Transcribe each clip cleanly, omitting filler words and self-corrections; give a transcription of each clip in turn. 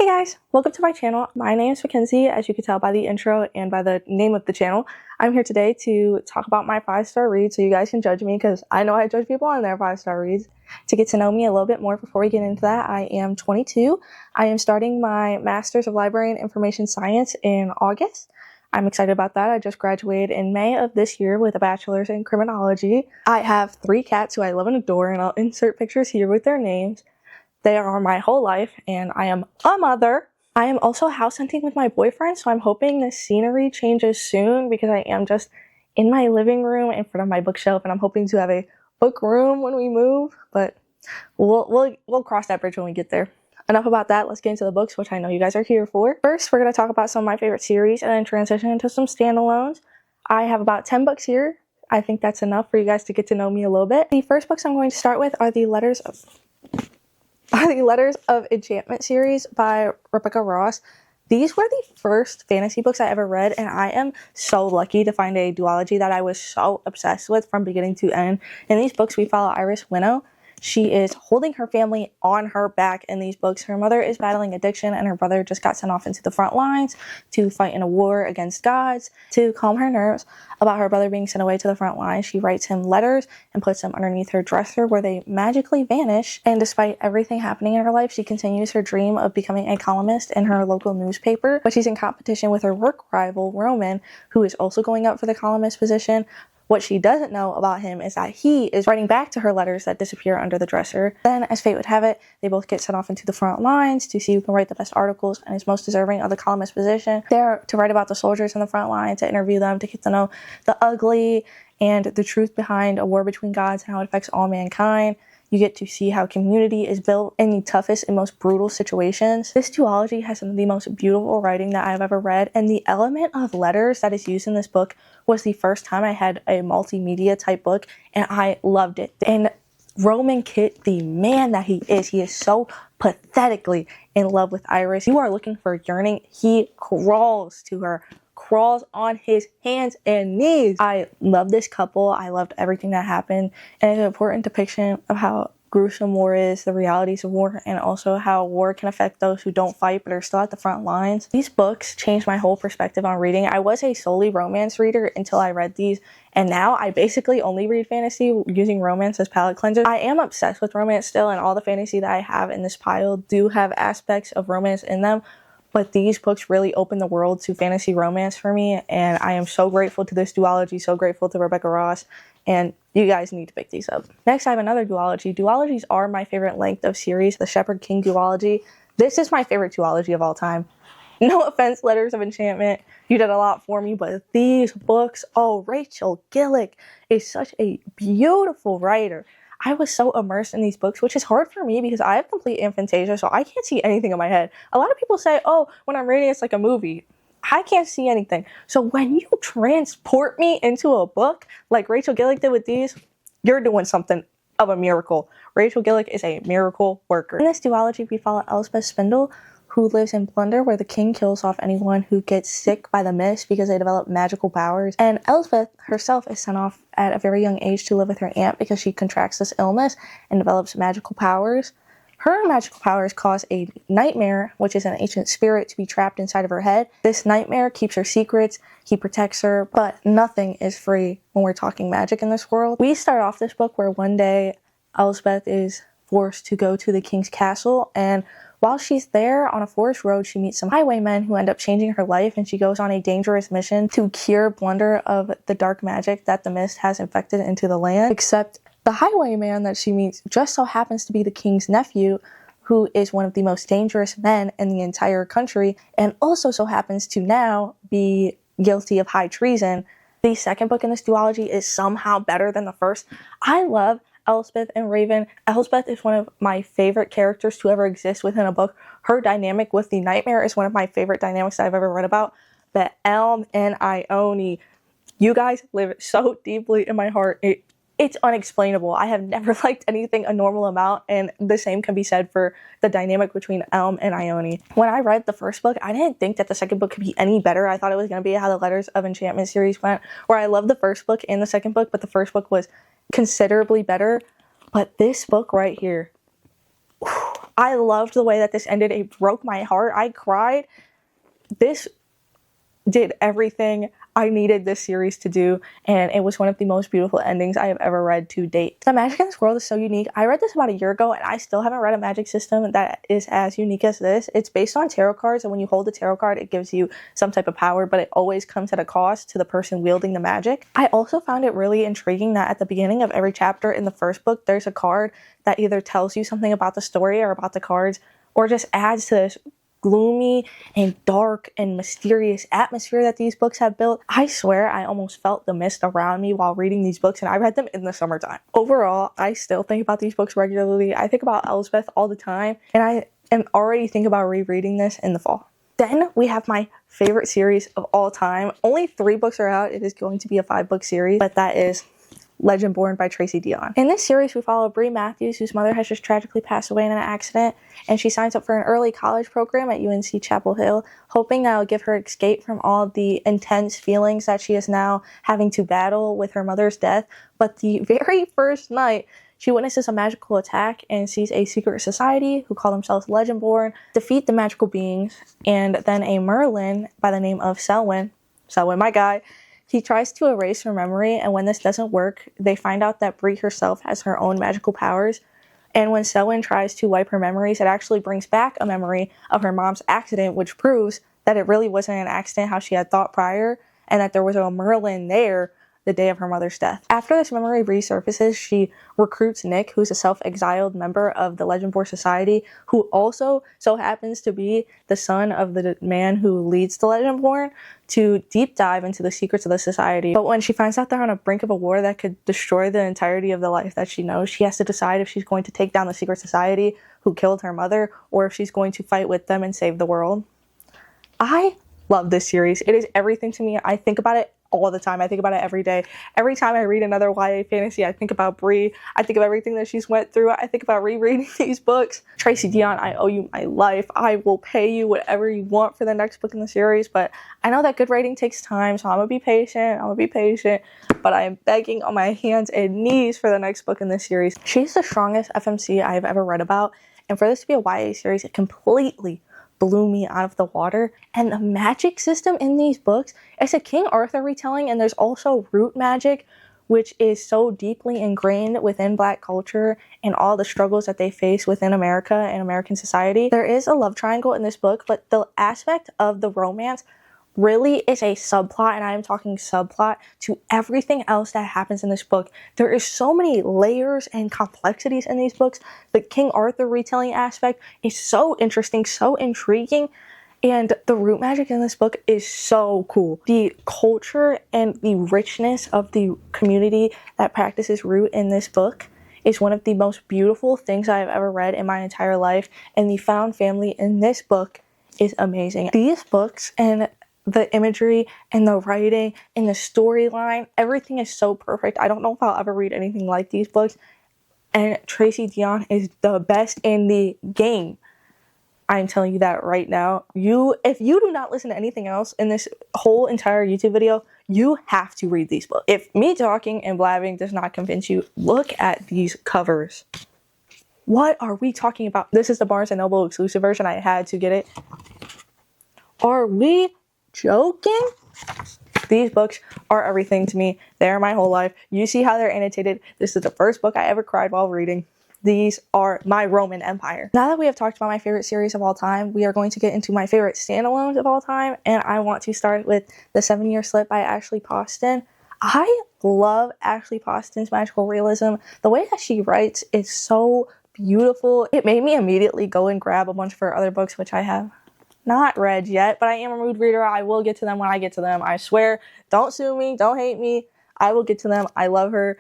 Hey guys, welcome to my channel. My name is Mackenzie, as you can tell by the intro and by the name of the channel. I'm here today to talk about my 5-star reads so you guys can judge me, because I know I judge people on their 5-star reads. To get to know me a little bit more before we get into that, I am 22. I am starting my Master's of Library and Information Science in August. I'm excited about that. I just graduated in May of this year with a bachelor's in criminology. I have 3 cats who I love and adore, and I'll insert pictures here with their names. They are my whole life, and I am a mother. I am also house hunting with my boyfriend, so I'm hoping the scenery changes soon, because I am just in my living room in front of my bookshelf, and I'm hoping to have a book room when we move, but we'll cross that bridge when we get there. Enough about that. Let's get into the books, which I know you guys are here for. First, we're going to talk about some of my favorite series and then transition into some standalones. I have about 10 books here. I think that's enough for you guys to get to know me a little bit. The first books I'm going to start with are the Letters of Enchantment series by Rebecca Ross. These were the first fantasy books I ever read, and I am so lucky to find a duology that I was so obsessed with from beginning to end. In these books, we follow Iris Winnow. She is holding her family on her back in these books. Her mother is battling addiction, and her brother just got sent off into the front lines to fight in a war against gods. To calm her nerves about her brother being sent away to the front lines, she writes him letters and puts them underneath her dresser, where they magically vanish. And despite everything happening in her life, she continues her dream of becoming a columnist in her local newspaper. But she's in competition with her work rival, Roman, who is also going up for the columnist position. What she doesn't know about him is that he is writing back to her letters that disappear under the dresser. Then, as fate would have it, they both get sent off into the front lines to see who can write the best articles and is most deserving of the columnist position. They're to write about the soldiers in the front line, to interview them, to get to know the ugly and the truth behind a war between gods and how it affects all mankind. You get to see how community is built in the toughest and most brutal situations. This duology has some of the most beautiful writing that I've ever read, and the element of letters that is used in this book was the first time I had a multimedia type book, and I loved it. And Roman Kit, the man that he is so pathetically in love with Iris. You are looking for yearning, he crawls to her. Crawls on his hands and knees. I love this couple. I loved everything that happened, and it's an important depiction of how gruesome war is, the realities of war, and also how war can affect those who don't fight but are still at the front lines. These books changed my whole perspective on reading. I was a solely romance reader until I read these, and now I basically only read fantasy using romance as palate cleanser. I am obsessed with romance still, and all the fantasy that I have in this pile do have aspects of romance in them. But these books really opened the world to fantasy romance for me, and I am so grateful to this duology, so grateful to Rebecca Ross, and you guys need to pick these up. Next, I have another duology. Duologies are my favorite length of series, the Shepherd King duology. This is my favorite duology of all time. No offense, Letters of Enchantment, you did a lot for me, but these books, oh, Rachel Gillick is such a beautiful writer. I was so immersed in these books, which is hard for me because I have complete aphantasia, so I can't see anything in my head. A lot of people say, oh, when I'm reading, it's like a movie. I can't see anything. So when you transport me into a book like Rachel Gillick did with these, you're doing something of a miracle. Rachel Gillick is a miracle worker. In this duology, we follow Elspeth Spindle, who lives in Plunder, where the king kills off anyone who gets sick by the mist because they develop magical powers. And Elspeth herself is sent off at a very young age to live with her aunt because she contracts this illness and develops magical powers. Her magical powers cause a nightmare, which is an ancient spirit, to be trapped inside of her head. This nightmare keeps her secrets, he protects her, but nothing is free when we're talking magic in this world. We start off this book where one day Elspeth is forced to go to the king's castle, and while she's there on a forest road, she meets some highwaymen who end up changing her life, and she goes on a dangerous mission to cure Blunder of the dark magic that the mist has infected into the land. Except the highwayman that she meets just so happens to be the king's nephew, who is one of the most dangerous men in the entire country, and also so happens to now be guilty of high treason. The second book in this duology is somehow better than the first. I love Elspeth and Raven. Elspeth is one of my favorite characters to ever exist within a book. Her dynamic with the nightmare is one of my favorite dynamics that I've ever read about. But Elm and Ione, you guys live so deeply in my heart. It's unexplainable. I have never liked anything a normal amount, and the same can be said for the dynamic between Elm and Ione. When I read the first book, I didn't think that the second book could be any better. I thought it was going to be how the Letters of Enchantment series went, where I loved the first book and the second book, but the first book was considerably better. But this book right here, whew, I loved the way that this ended. It broke my heart. I cried. This did everything I needed this series to do, and it was one of the most beautiful endings I have ever read to date. The magic in this world is so unique. I read this about a year ago, and I still haven't read a magic system that is as unique as this. It's based on tarot cards, and when you hold a tarot card, it gives you some type of power, but it always comes at a cost to the person wielding the magic. I also found it really intriguing that at the beginning of every chapter in the first book, there's a card that either tells you something about the story or about the cards, or just adds to this gloomy and dark and mysterious atmosphere that these books have built. I swear I almost felt the mist around me while reading these books, and I read them in the summertime. Overall, I still think about these books regularly. I think about Elspeth all the time, and I am already thinking about rereading this in the fall. Then we have my favorite series of all time. Only 3 books are out. It is going to be a 5-book series, but that is Legendborn by Tracy Deonn. In this series, we follow Bree Matthews, whose mother has just tragically passed away in an accident, and she signs up for an early college program at UNC Chapel Hill, hoping that will give her escape from all the intense feelings that she is now having to battle with her mother's death. But the very first night, she witnesses a magical attack and sees a secret society who call themselves Legendborn defeat the magical beings, and then a Merlin by the name of Selwyn, my guy, he tries to erase her memory, and when this doesn't work, they find out that Bree herself has her own magical powers. And when Selwyn tries to wipe her memories, it actually brings back a memory of her mom's accident, which proves that it really wasn't an accident how she had thought prior, and that there was a Merlin there the day of her mother's death. After this memory resurfaces, she recruits Nick, who's a self-exiled member of the Legendborn Society, who also so happens to be the son of the man who leads the Legendborn, to deep dive into the secrets of the society. But when she finds out they're on the brink of a war that could destroy the entirety of the life that she knows, she has to decide if she's going to take down the secret society who killed her mother, or if she's going to fight with them and save the world. I love this series. It is everything to me. I think about it all the time. I think about it every day. Every time I read another YA fantasy, I think about Bree. I think of everything that she's went through. I think about rereading these books. Tracy Deonn, I owe you my life. I will pay you whatever you want for the next book in the series, but I know that good writing takes time, so I'm gonna be patient. But I am begging on my hands and knees for the next book in this series. She's the strongest FMC I've ever read about, and for this to be a YA series, it completely blew me out of the water. And the magic system in these books, it's a King Arthur retelling, and there's also root magic, which is so deeply ingrained within Black culture and all the struggles that they face within America and American society. There is a love triangle in this book, but the aspect of the romance really is a subplot, and I am talking subplot, to everything else that happens in this book. There is so many layers and complexities in these books. The King Arthur retelling aspect is so interesting, so intriguing, and the root magic in this book is so cool. The culture and the richness of the community that practices root in this book is one of the most beautiful things I have ever read in my entire life, and the found family in this book is amazing. These books and the imagery and the writing and the storyline, everything is so perfect. I don't know if I'll ever read anything like these books, and Tracy Deonn is the best in the game. I'm telling you that right now. If you do not listen to anything else in this whole entire YouTube video, you have to read these books. If me talking and blabbing does not convince you, look at these covers. What are we talking about? This is the Barnes & Noble exclusive version. I had to get it. Are we joking? These books are everything to me. They are my whole life. You see how they're annotated. This is the first book I ever cried while reading. These are my Roman Empire. Now that we have talked about my favorite series of all time, we are going to get into my favorite standalones of all time, and I want to start with The 7-Year Slip by Ashley Poston. I love Ashley Poston's magical realism. The way that she writes is so beautiful. It made me immediately go and grab a bunch of her other books, which I have not read yet, but I am a mood reader. I will get to them when I get to them. I swear. Don't sue me. Don't hate me. I will get to them. I love her.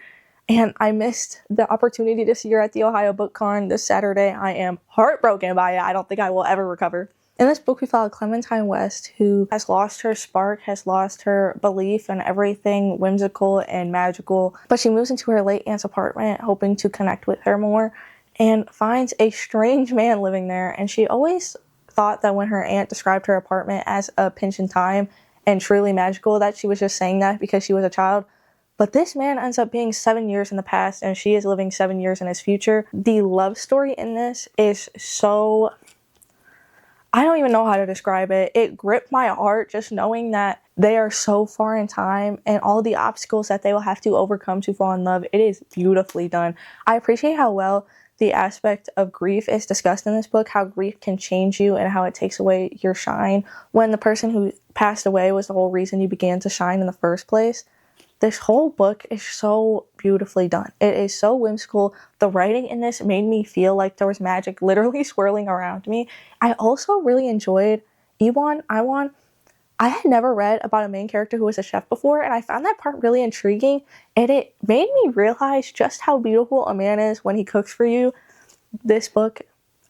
And I missed the opportunity to see her at the Ohio Book Con this Saturday. I am heartbroken by it. I don't think I will ever recover. In this book, we follow Clementine West, who has lost her spark, has lost her belief in everything whimsical and magical. But she moves into her late aunt's apartment, hoping to connect with her more, and finds a strange man living there. And she always thought that when her aunt described her apartment as a pinch in time and truly magical, that she was just saying that because she was a child. But this man ends up being 7 years in the past and she is living 7 years in his future. The love story in this is so, I don't even know how to describe it. It gripped my heart just knowing that they are so far in time and all the obstacles that they will have to overcome to fall in love. It is beautifully done. I appreciate how well the aspect of grief is discussed in this book, how grief can change you and how it takes away your shine when the person who passed away was the whole reason you began to shine in the first place. This whole book is so beautifully done. It is so whimsical. The writing in this made me feel like there was magic literally swirling around me. I also really enjoyed Iwan. I had never read about a main character who was a chef before, and I found that part really intriguing, and it made me realize just how beautiful a man is when he cooks for you. This book,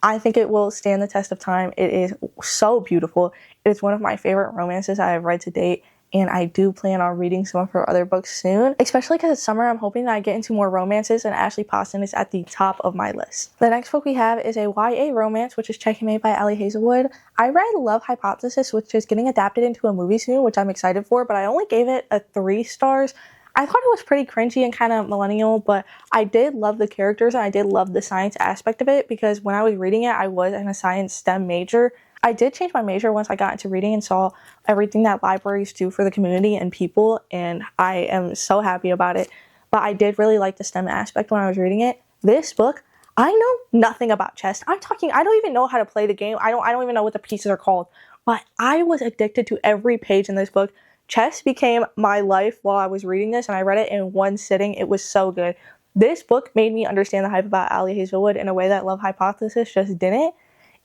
I think it will stand the test of time. It is so beautiful. It is one of my favorite romances I have read to date, and I do plan on reading some of her other books soon, especially because it's summer. I'm hoping that I get into more romances, and Ashley Poston is at the top of my list. The next book we have is a YA romance, which is Checkmate by Allie Hazelwood. I read Love Hypothesis, which is getting adapted into a movie soon, which I'm excited for, but I only gave it a 3 stars. I thought it was pretty cringy and kind of millennial, but I did love the characters and I did love the science aspect of it because when I was reading it, I was in a science STEM major. I did change my major once I got into reading and saw everything that libraries do for the community and people, and I am so happy about it. But I did really like the STEM aspect when I was reading it. This book, I know nothing about chess. I don't even know how to play the game. I don't even know what the pieces are called. But I was addicted to every page in this book. Chess became my life while I was reading this, and I read it in one sitting. It was so good. This book made me understand the hype about Allie Hazelwood in a way that Love Hypothesis just didn't.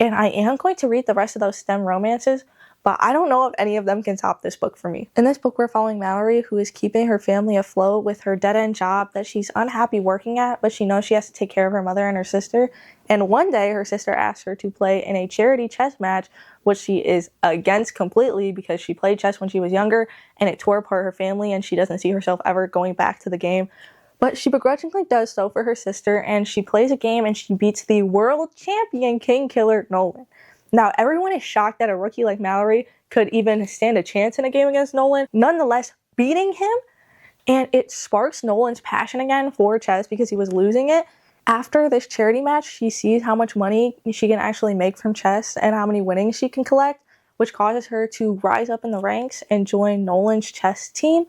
And I am going to read the rest of those STEM romances, but I don't know if any of them can top this book for me. In this book, we're following Mallory, who is keeping her family afloat with her dead-end job that she's unhappy working at, but she knows she has to take care of her mother and her sister. And one day, her sister asks her to play in a charity chess match, which she is against completely because she played chess when she was younger, and it tore apart her family, and she doesn't see herself ever going back to the game. But she begrudgingly does so for her sister, and she plays a game and she beats the world champion king killer Nolan. Now, everyone is shocked that a rookie like Mallory could even stand a chance in a game against Nolan. Nonetheless, beating him, and it sparks Nolan's passion again for chess because he was losing it. After this charity match, she sees how much money she can actually make from chess and how many winnings she can collect, which causes her to rise up in the ranks and join Nolan's chess team.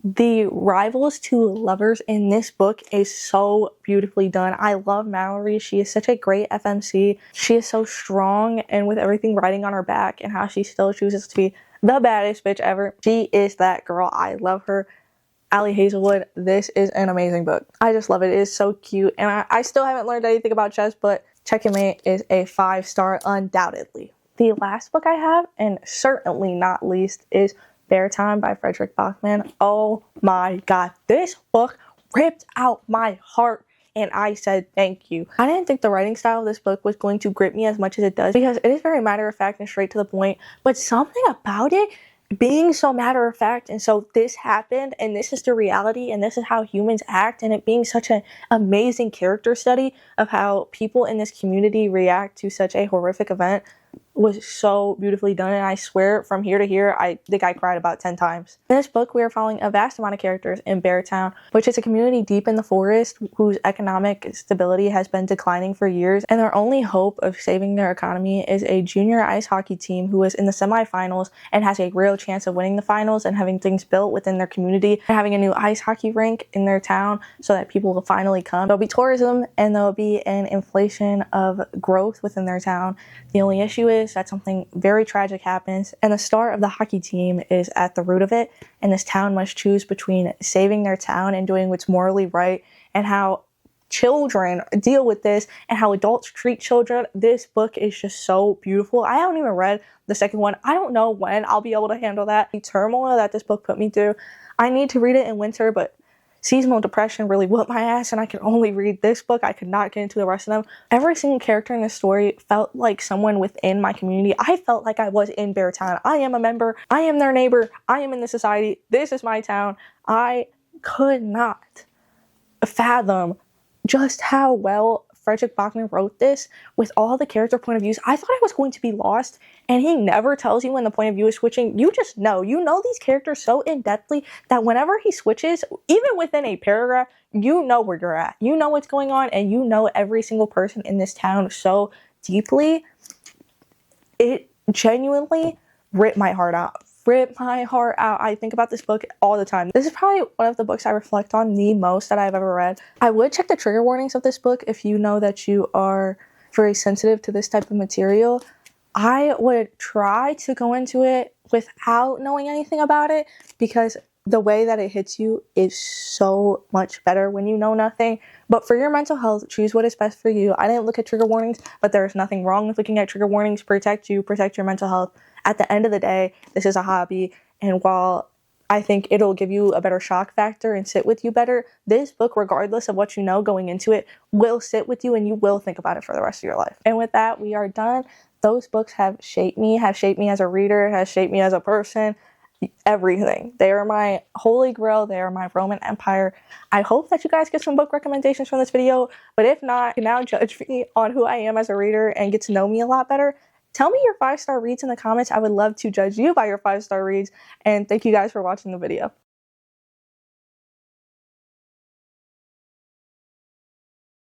The rivals to lovers in this book is so beautifully done. I love Mallory. She is such a great FMC. She is so strong, and with everything riding on her back and how she still chooses to be the baddest bitch ever, she is that girl. I love her. Allie Hazelwood, this is an amazing book. I just love it. It is so cute, and I still haven't learned anything about chess, but Checkmate is a 5-star undoubtedly. The last book I have, and certainly not least, is Bear Time by Frederick Bachman. Oh my god, this book ripped out my heart and I said thank you. I didn't think the writing style of this book was going to grip me as much as it does because it is very matter of fact and straight to the point, but something about it being so matter of fact and so this happened and this is the reality and this is how humans act, and it being such an amazing character study of how people in this community react to such a horrific event was so beautifully done, and I swear from here to here I think I cried about 10 times. In this book we are following a vast amount of characters in Beartown, which is a community deep in the forest whose economic stability has been declining for years, and their only hope of saving their economy is a junior ice hockey team who is in the semifinals and has a real chance of winning the finals and having things built within their community and having a new ice hockey rink in their town so that people will finally come. There'll be tourism and there'll be an inflation of growth within their town. The only issue is that something very tragic happens, and the star of the hockey team is at the root of it, and this town must choose between saving their town and doing what's morally right, and how children deal with this and how adults treat children. This book is just so beautiful. I haven't even read the second one. I don't know when I'll be able to handle that. The turmoil that this book put me through. I need to read it in winter, but seasonal depression really whooped my ass and I could only read this book. I could not get into the rest of them. Every single character in this story felt like someone within my community. I felt like I was in Beartown. I am a member. I am their neighbor. I am in the society. This is my town. I could not fathom just how well Frederick Bachman wrote this with all the character point of views, I thought I was going to be lost, and he never tells you when the point of view is switching. You just know. You know these characters so in-depthly that whenever he switches, even within a paragraph, you know where you're at. You know what's going on, and you know every single person in this town so deeply. It genuinely ripped my heart out. I think about this book all the time. This is probably one of the books I reflect on the most that I've ever read. I would check the trigger warnings of this book if you know that you are very sensitive to this type of material. I would try to go into it without knowing anything about it, because the way that it hits you is so much better when you know nothing. But for your mental health, choose what is best for you. I didn't look at trigger warnings, but there's nothing wrong with looking at trigger warnings. Protect you, protect your mental health. At the end of the day, this is a hobby, and while I think it'll give you a better shock factor and sit with you better, this book, regardless of what you know going into it, will sit with you and you will think about it for the rest of your life. And with that, we are done. Those books have shaped me as a reader, has shaped me as a person, everything. They are my holy grail. They are my Roman Empire. I hope that you guys get some book recommendations from this video, but if not, you can now judge me on who I am as a reader and get to know me a lot better. Tell me your 5-star reads in the comments. I would love to judge you by your 5-star reads. And thank you guys for watching the video.